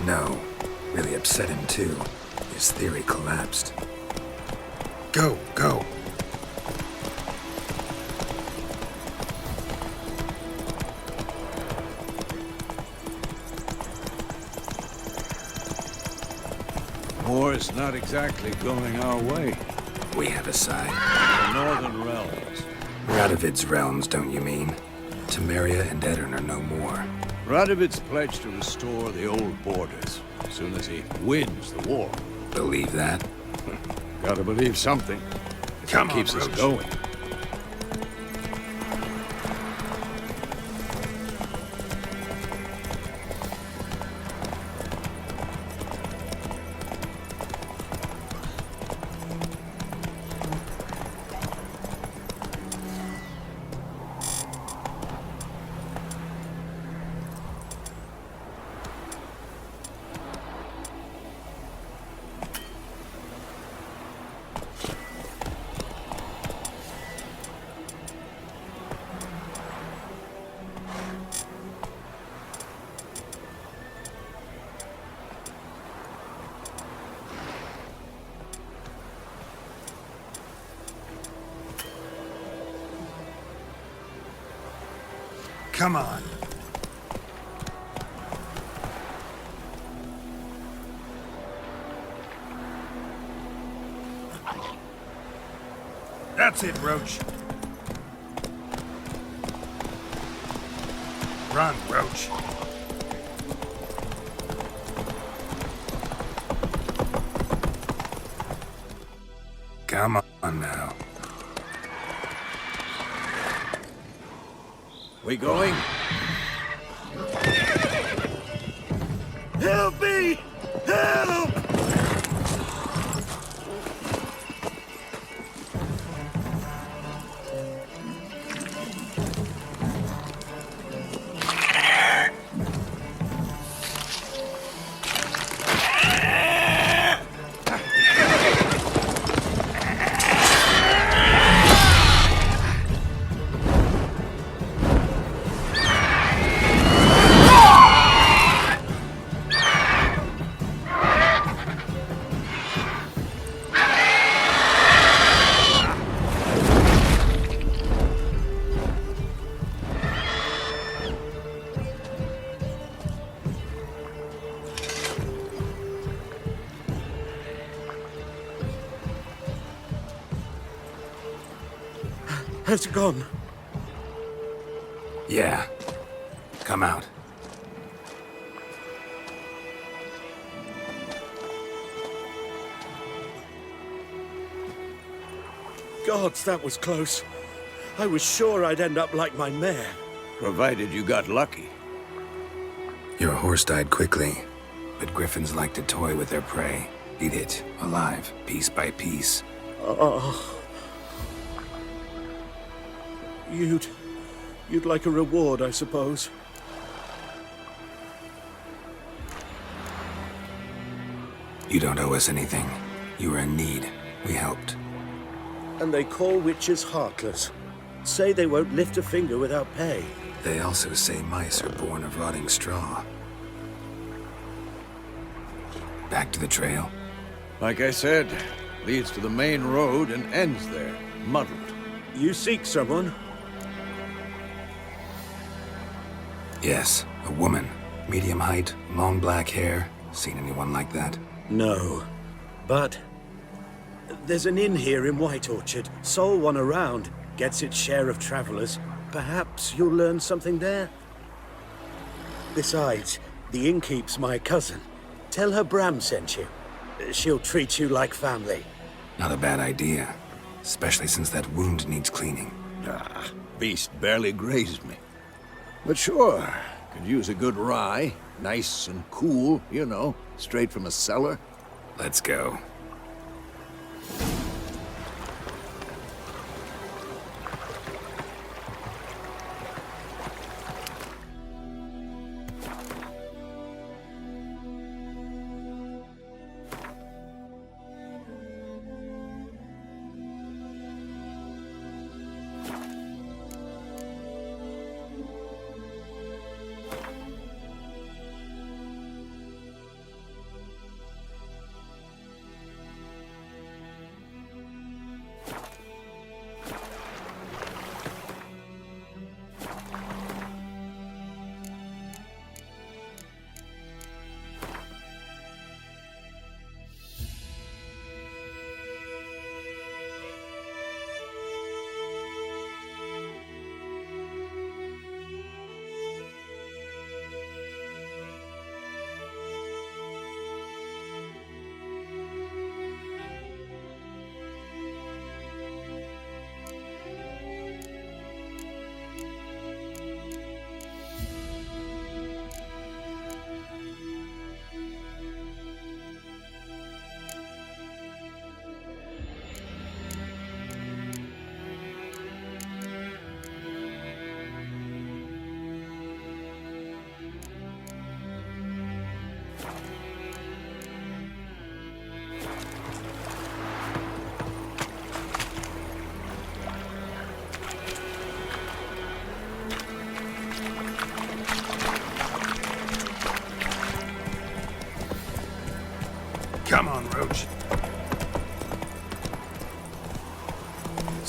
No. Really upset him too. His theory collapsed. Go, go. War's not exactly going our way. We have a side. The Northern Realms. Radovid's realms, don't you mean? Temeria and Edirn are no more. Radovid's pledged to restore the old borders as soon as he wins the war. Believe that? Gotta believe something. If Come it on, keeps us Roach. going. Come on. That's it, Roach. Run, Roach. Come on now. We going? Help me! Help! Has it gone? Yeah. Come out. Gods, that was close. I was sure I'd end up like my mare. Provided you got lucky. Your horse died quickly, but griffins like to toy with their prey. Eat it, alive, piece by piece. Oh. You'd like a reward, I suppose. You don't owe us anything. You were in need. We helped. And they call witches heartless. Say they won't lift a finger without pay. They also say mice are born of rotting straw. Back to the trail? Like I said, leads to the main road and ends there, muddled. You seek someone? Yes, a woman. Medium height, long black hair. Seen anyone like that? No. But there's an inn here in White Orchard. Sole one around. Gets its share of travelers. Perhaps you'll learn something there? Besides, the innkeep's my cousin. Tell her Bram sent you. She'll treat you like family. Not a bad idea. Especially since that wound needs cleaning. Ah, beast barely grazed me. But sure, could use a good rye. Nice and cool, you know, straight from a cellar. Let's go.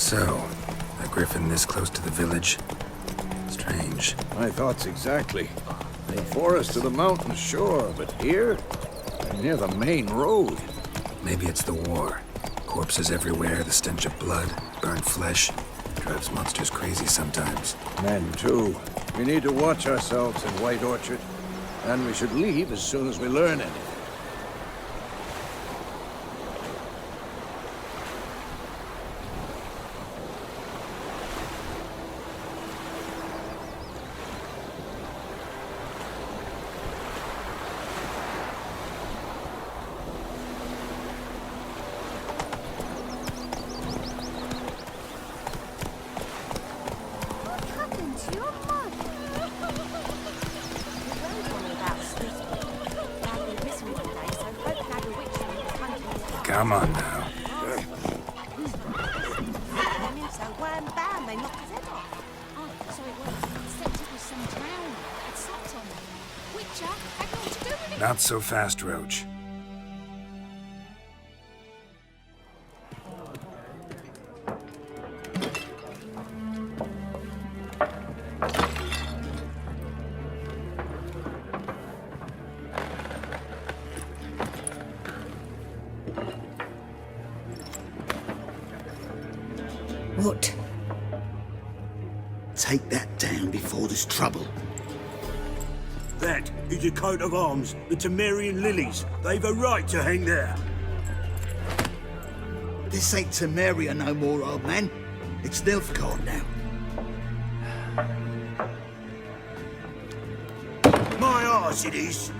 So, a griffin this close to the village? Strange. My thoughts exactly. The forest to the mountains, sure, but here? Near the main road. Maybe it's the war. Corpses everywhere, the stench of blood, burnt flesh. Drives monsters crazy sometimes. Men, too. We need to watch ourselves in White Orchard. And we should leave as soon as we learn anything. Come on now. Not so fast, Roach. What? Take that down before there's trouble. That is a coat of arms, the Temerian lilies. They've a right to hang there. This ain't Temeria no more, old man. It's Nilfgaard now. My arse it is.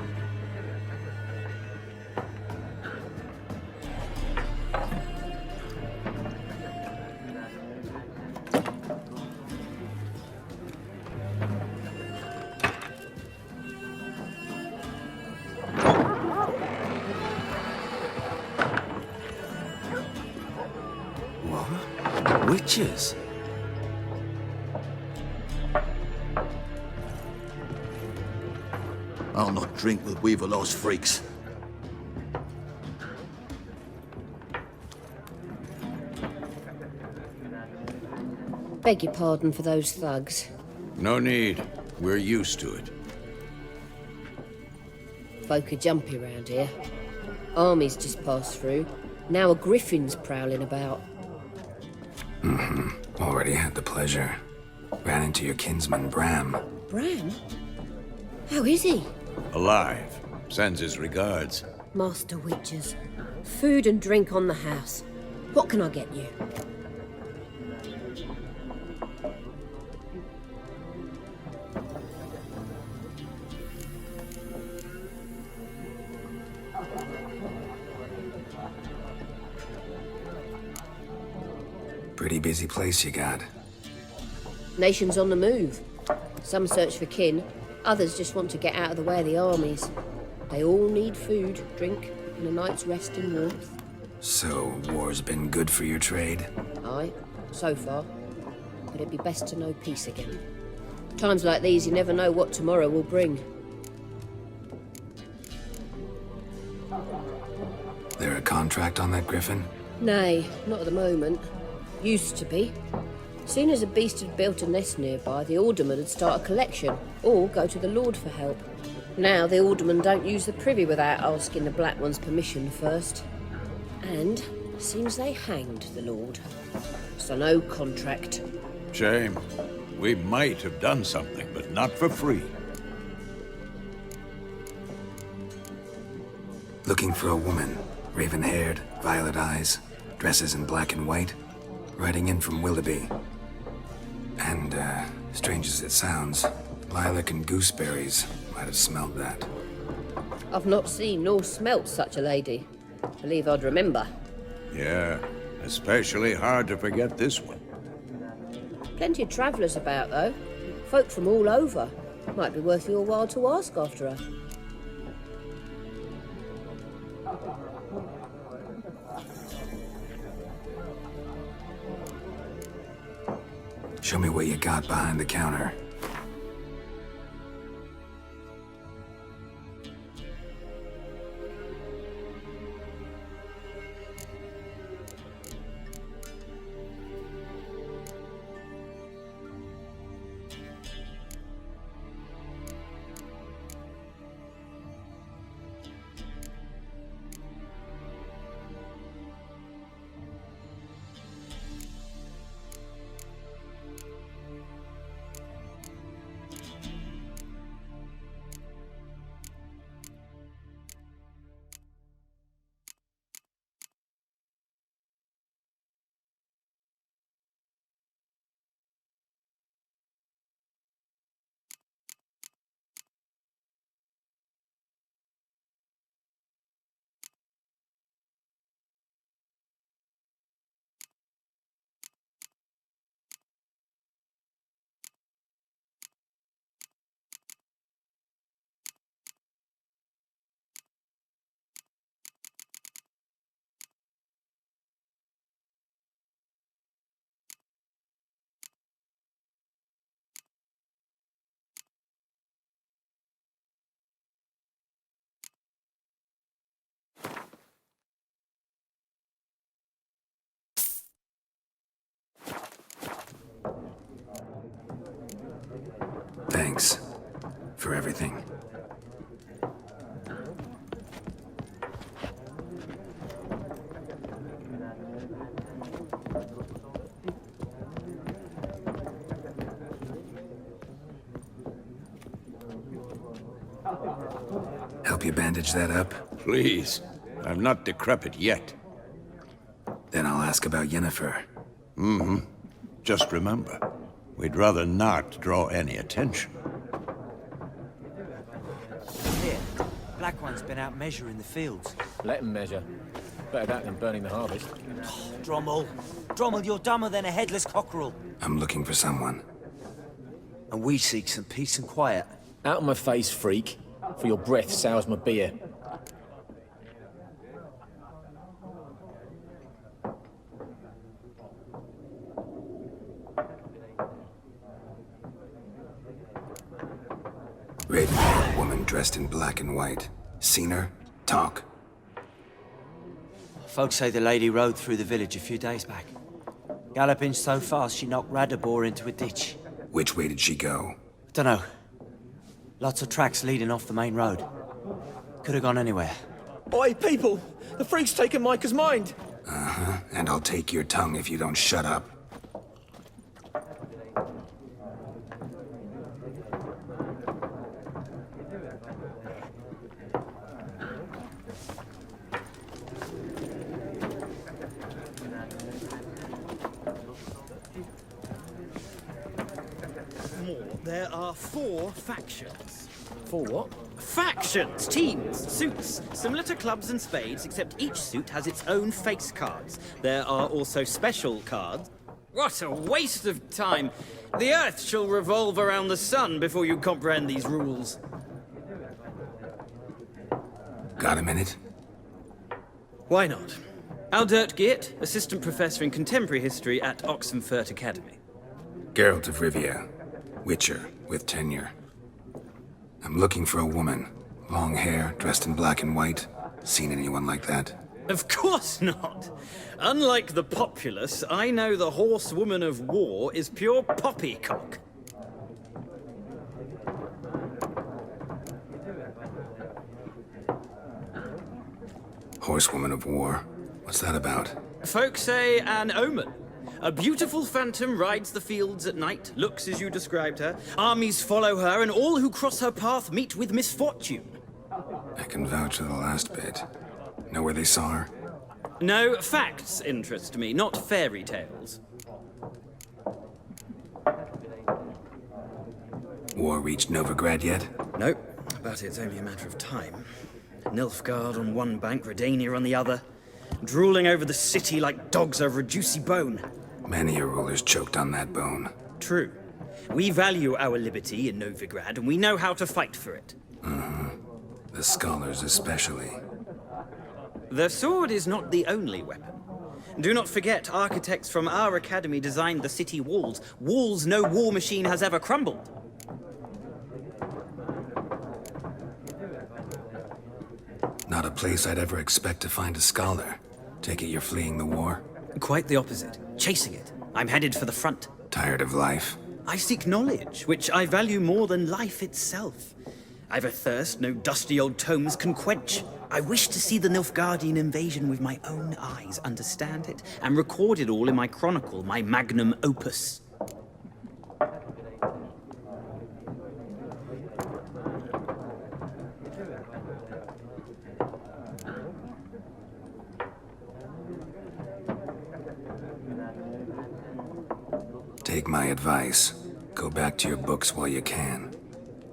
Witches? I'll not drink with Weaverlaw's freaks. Beg your pardon for those thugs. No need. We're used to it. Folk are jumpy round here. Armies just passed through. Now a griffin's prowling about. Already had the pleasure. Ran into your kinsman, Bram. Bram? How is he? Alive. Sends his regards. Master Witches. Food and drink on the house. What can I get you? Pretty busy place you got. Nations on the move. Some search for kin, others just want to get out of the way of the armies. They all need food, drink, and a night's rest in warmth. So, war's been good for your trade? Aye, so far. But it'd be best to know peace again. Times like these, you never know what tomorrow will bring. There a contract on that griffin? Nay, not at the moment. Used to be. Soon as a beast had built a nest nearby, the alderman would start a collection, or go to the Lord for help. Now the aldermen don't use the privy without asking the Black One's permission first. And seems they hanged the Lord. So no contract. Shame. We might have done something, but not for free. Looking for a woman. Raven-haired, violet eyes, dresses in black and white. Riding in from Willoughby. And, strange as it sounds, Lilac and Gooseberries might have smelled that. I've not seen nor smelt such a lady. Believe I'd remember. Yeah, especially hard to forget this one. Plenty of travellers about, though. Folk from all over. Might be worth your while to ask after her. Show me what you got behind the counter. Thanks for everything. Help you bandage that up? Please. I'm not decrepit yet. Then I'll ask about Yennefer. Just remember, we'd rather not draw any attention. Here, Black One's been out measuring the fields. Let him measure. Better that than burning the harvest. Drommel. Drommel, you're dumber than a headless cockerel. I'm looking for someone. And we seek some peace and quiet. Out of my face, freak. For your breath sours my beer. Raven-haired woman dressed in black and white. Seen her? Talk. Folks say the lady rode through the village a few days back. Galloping so fast she knocked Radabor into a ditch. Which way did she go? Dunno. Lots of tracks leading off the main road. Could have gone anywhere. Oi, people! The freak's taken Micah's mind! Uh-huh. And I'll take your tongue if you don't shut up. There are 4 factions. For what? Factions, teams, suits, similar to clubs and spades, except each suit has its own face cards. There are also special cards. What a waste of time! The Earth shall revolve around the sun before you comprehend these rules. Got a minute? Why not? Aldert Geert, Assistant Professor in Contemporary History at Oxenfurt Academy. Geralt of Rivia. Witcher, with tenure. I'm looking for a woman. Long hair, dressed in black and white. Seen anyone like that? Of course not! Unlike the populace, I know the horsewoman of war is pure poppycock. Horsewoman of war. What's that about? Folk say an omen. A beautiful phantom rides the fields at night, looks as you described her. Armies follow her, and all who cross her path meet with misfortune. I can vouch for the last bit. Know where they saw her? No, facts interest me, not fairy tales. War reached Novigrad yet? Nope, but it's only a matter of time. Nilfgaard on one bank, Redania on the other. Drooling over the city like dogs over a juicy bone. Many a ruler's choked on that bone. True. We value our liberty in Novigrad, and we know how to fight for it. The scholars especially. The sword is not the only weapon. Do not forget, architects from our academy designed the city walls. Walls no war machine has ever crumbled. Not a place I'd ever expect to find a scholar. Take it you're fleeing the war? Quite the opposite. Chasing it. I'm headed for the front. Tired of life? I seek knowledge, which I value more than life itself. I've a thirst no dusty old tomes can quench. I wish to see the Nilfgaardian invasion with my own eyes, understand it, and record it all in my chronicle, my magnum opus. Take my advice. Go back to your books while you can.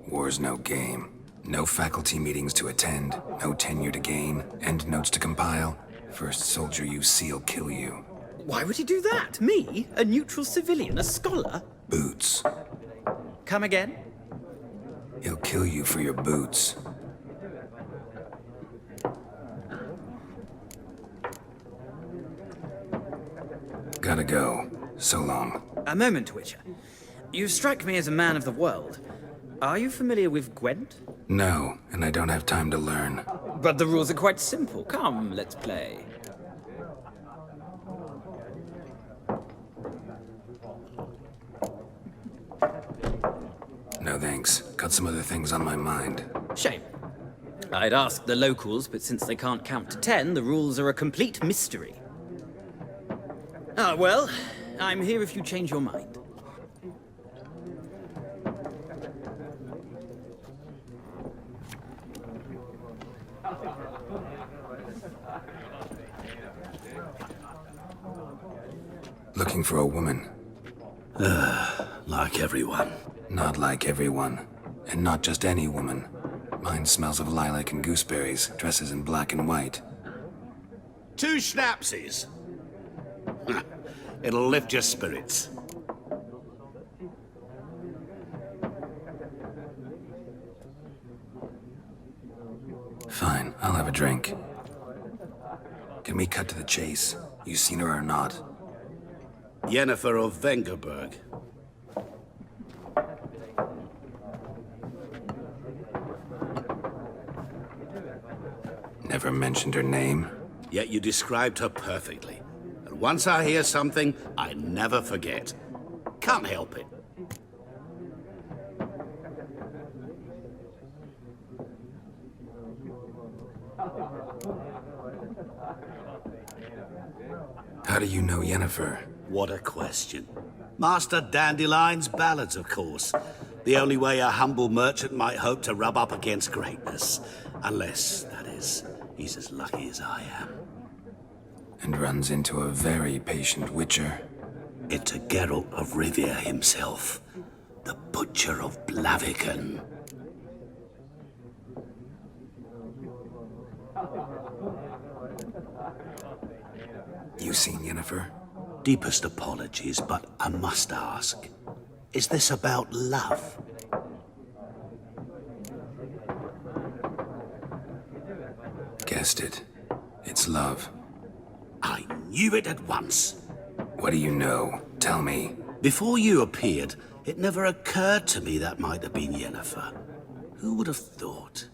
War's no game. No faculty meetings to attend, no tenure to gain, end notes to compile. First soldier you see'll kill you. Why would he do that? Me? A neutral civilian? A scholar? Boots. Come again? He'll kill you for your boots. Gotta go. So long. A moment, Witcher. You strike me as a man of the world. Are you familiar with Gwent? No, and I don't have time to learn. But the rules are quite simple. Come, let's play. No thanks. thanks. Got some other things on my mind. Shame. I'd ask the locals, but since they can't count to 10, the rules are a complete mystery. Ah, well, I'm here if you change your mind. Looking for a woman. Like everyone. Not like everyone. And not just any woman. Mine smells of lilac and gooseberries, dresses in black and white. 2 schnapsies. It'll lift your spirits. Fine, I'll have a drink. Can we cut to the chase? You seen her or not? Yennefer of Vengerberg. Never mentioned her name. Yet you described her perfectly. And once I hear something, I never forget. Can't help it. How do you know Yennefer? What a question. Master Dandelion's ballads, of course. The only way a humble merchant might hope to rub up against greatness. Unless, that is, he's as lucky as I am. And runs into a very patient witcher. Into Geralt of Rivia himself. The Butcher of Blaviken. You seen Yennefer? Deepest apologies, but I must ask. Is this about love? Guessed it. It's love. I knew it at once. What do you know? Tell me. Before you appeared, it never occurred to me that might have been Yennefer. Who would have thought?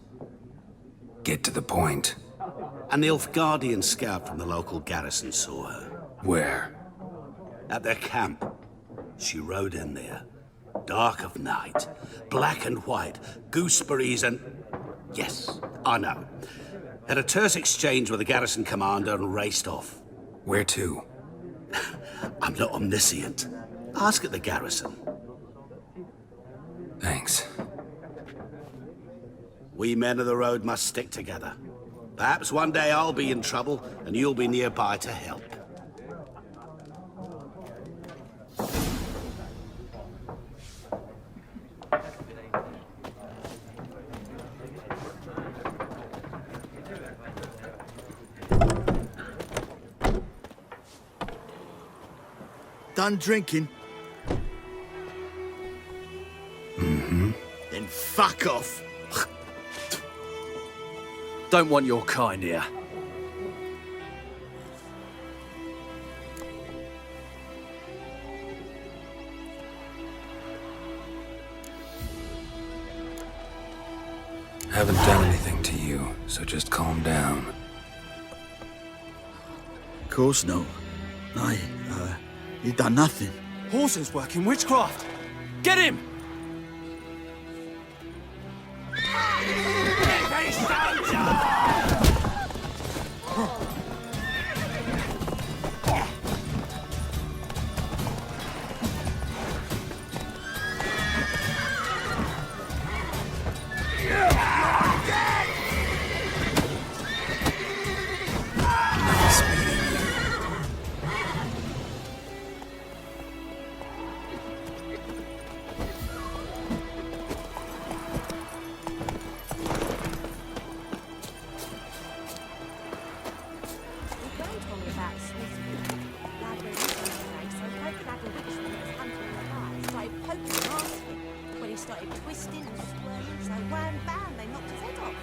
Get to the point. An Nilfgaardian scout from the local garrison saw her. Where? At their camp. She rode in there. Dark of night. Black and white. Gooseberries and... Yes, I know. Had a terse exchange with the garrison commander and raced off. Where to? I'm not omniscient. Ask at the garrison. Thanks. We men of the road must stick together. Perhaps one day I'll be in trouble and you'll be nearby to help. Done drinking? Mm-hmm. Then fuck off. Don't want your kind here. Haven't done anything to you, so just calm down. Of course not. You done nothing. Horses working witchcraft. Get him! Nice meeting you. When he started twisting and swerving, so wham bam, they knocked his head off.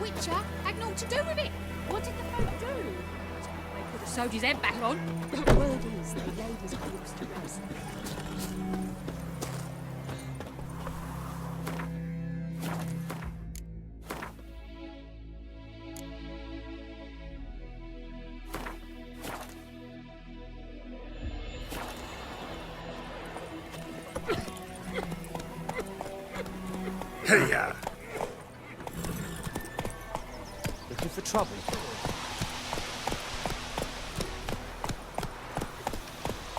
Witcher had naught to do with it. What did the folk do? They could have sewed his head back on. The word is they laid his corpse to rest. Hey-ya! Looking for trouble?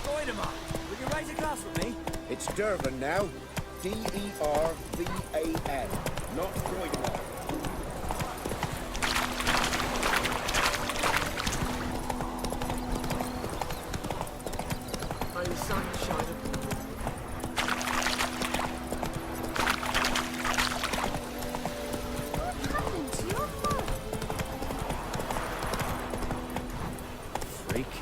Dynamite! Will you raise a glass with me? It's Durban now. D-E-R-V-A-N. Not Croydon. May the sun shine upon you. What happened to your boat? Freak.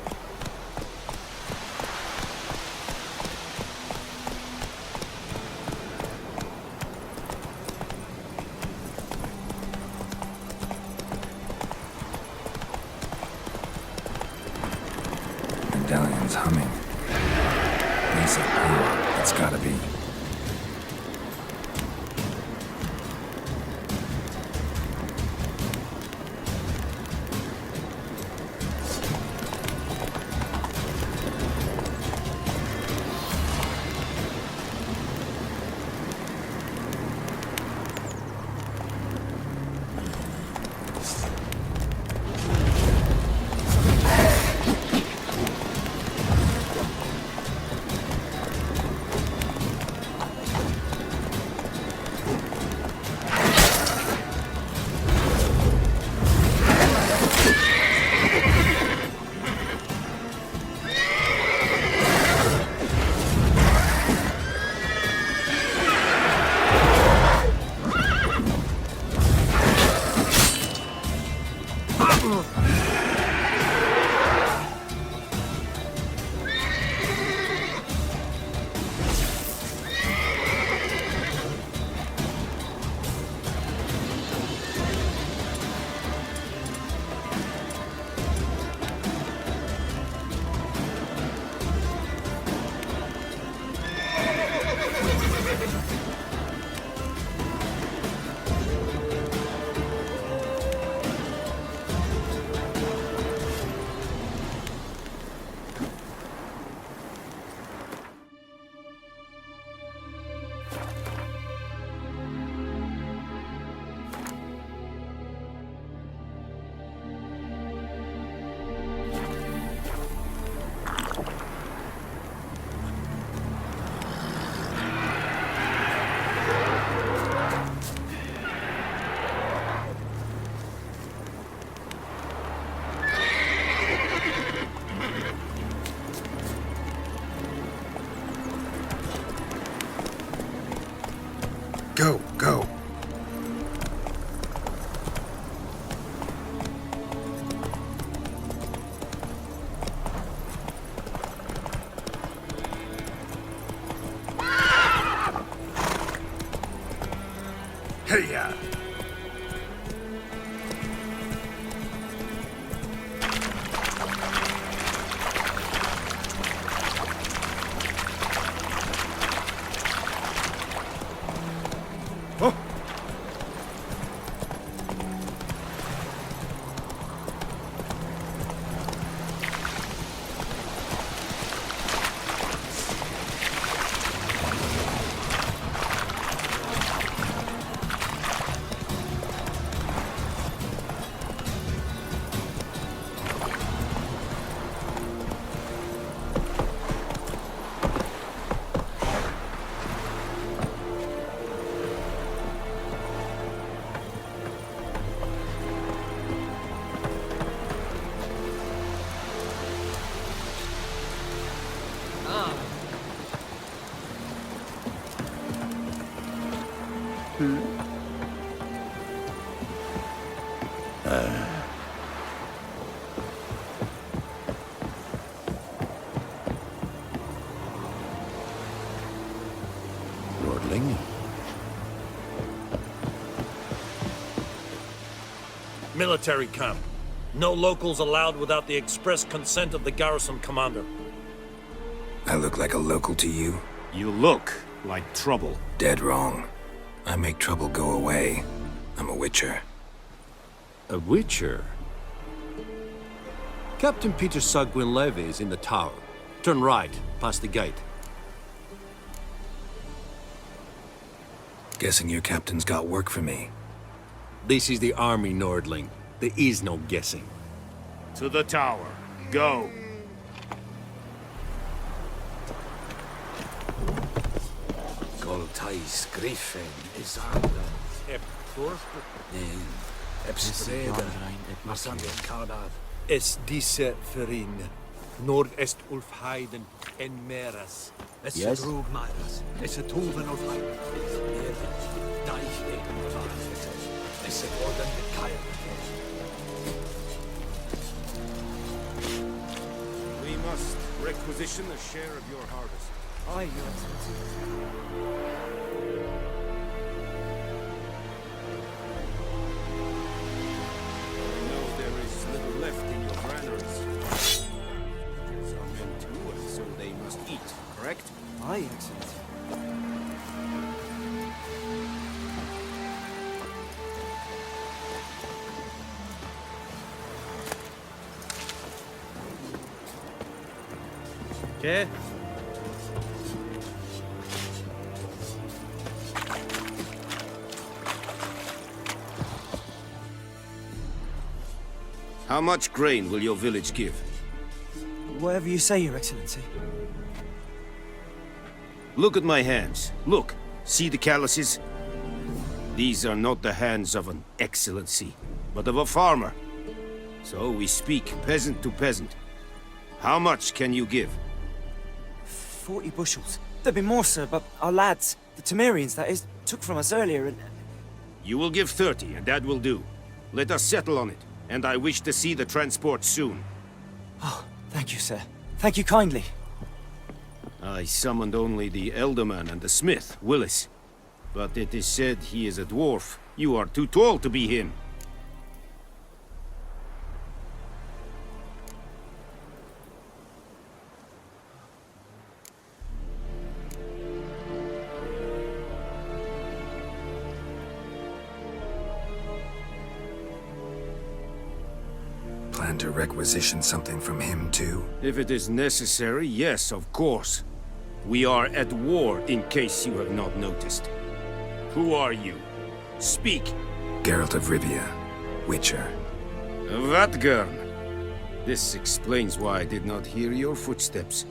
Medallion's humming. Piece of power. It's gotta be. Go, go. Hey-ya! Lordling? Military camp. No locals allowed without the express consent of the garrison commander. I look like a local to you? You look like trouble. Dead wrong. I make trouble go away. I'm a witcher. A witcher? Captain Peter Sagwin Levy is in the tower. Turn right, past the gate. Guessing your captain's got work for me. This is the army, Nordling. There is no guessing. To the tower. Go. Goltais Griffin is under. Epstreda. Masande Kardar. Es disse verin. Nord est Ulfheiden en Meras. Es Yes? Rug Myras. Es a Tuven of Heiden. Deich Eden Varfete. Es a Orden mit Kaya. We must requisition a share of your harvest. Aye, Your Excellency. I know there is little left in your granaries. There's our men too, so they must eat, correct? Aye, Your Excellency. Chair? How much grain will your village give? Whatever you say, Your Excellency. Look at my hands. Look. See the calluses? These are not the hands of an excellency, but of a farmer. So we speak peasant to peasant. How much can you give? 40 bushels. There'd be more, sir, but our lads, the Temerians, that is, took from us earlier and... You will give 30, and that will do. Let us settle on it, and I wish to see the transport soon. Oh, thank you, sir. Thank you kindly. I summoned only the Elderman and the smith, Willis. But it is said he is a dwarf. You are too tall to be him. Plan to requisition something from him, too? If it is necessary, yes, of course. We are at war, in case you have not noticed. Who are you? Speak. Geralt of Rivia, Witcher. Vatgern. This explains why I did not hear your footsteps.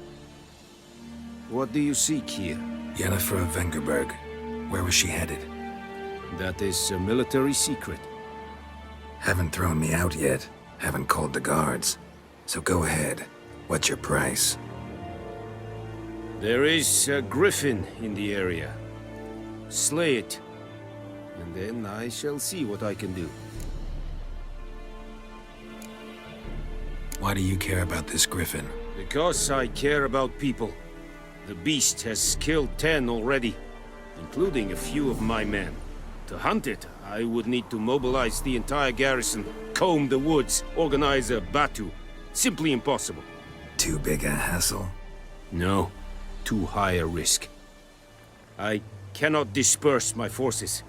What do you seek here? Yennefer of Vengerberg. Where was she headed? That is a military secret. Haven't thrown me out yet. Haven't called the guards. So go ahead. What's your price? There is a griffin in the area. Slay it. And then I shall see what I can do. Why do you care about this griffin? Because I care about people. The beast has killed 10 already, including a few of my men. To hunt it, I would need to mobilize the entire garrison, comb the woods, organize a batu. Simply impossible. Too big a hassle? No, too high a risk. I cannot disperse my forces.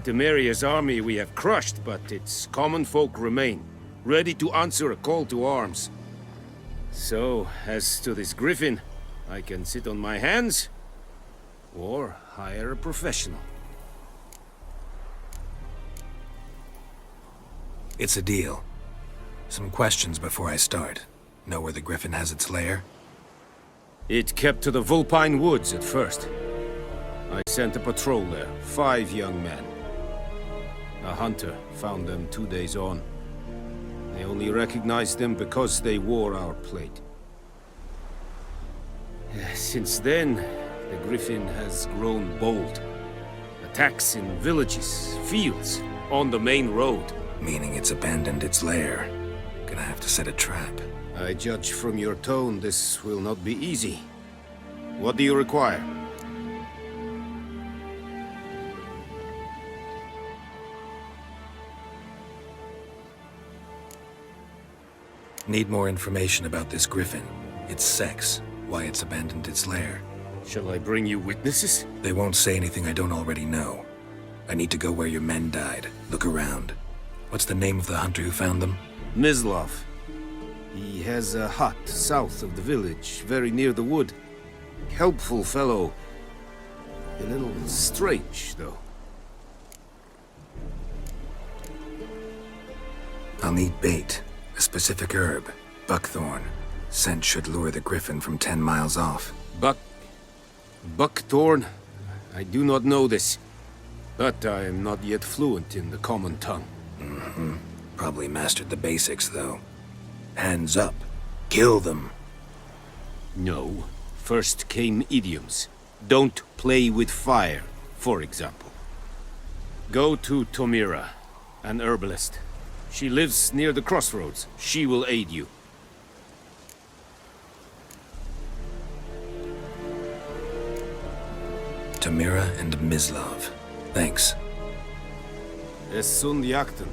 Temeria's army we have crushed, but its common folk remain, ready to answer a call to arms. So, as to this griffin, I can sit on my hands, or hire a professional. It's a deal. Some questions before I start. Know where the griffin has its lair? It kept to the Vulpine Woods at first. I sent a patrol there, 5 young men. A hunter found them 2 days on. They only recognized them because they wore our plate. Since then, the griffin has grown bold. Attacks in villages, fields, on the main road. Meaning it's abandoned its lair. Gonna have to set a trap. I judge from your tone this will not be easy. What do you require? Need more information about this griffin. Its sex, why it's abandoned its lair. Shall I bring you witnesses? They won't say anything I don't already know. I need to go where your men died. Look around. What's the name of the hunter who found them? Mislav. He has a hut south of the village, very near the wood. Helpful fellow. A little strange, though. I'll need bait, a specific herb, buckthorn. Scent should lure the griffin from 10 miles off. Buckthorn? I do not know this, but I am not yet fluent in the common tongue. Mm-hmm. Probably mastered the basics, though. Hands up. Kill them. No. First came idioms. Don't play with fire, for example. Go to Tomira, an herbalist. She lives near the crossroads. She will aid you. Tomira and Mislav. Thanks. Es sunt Jagden.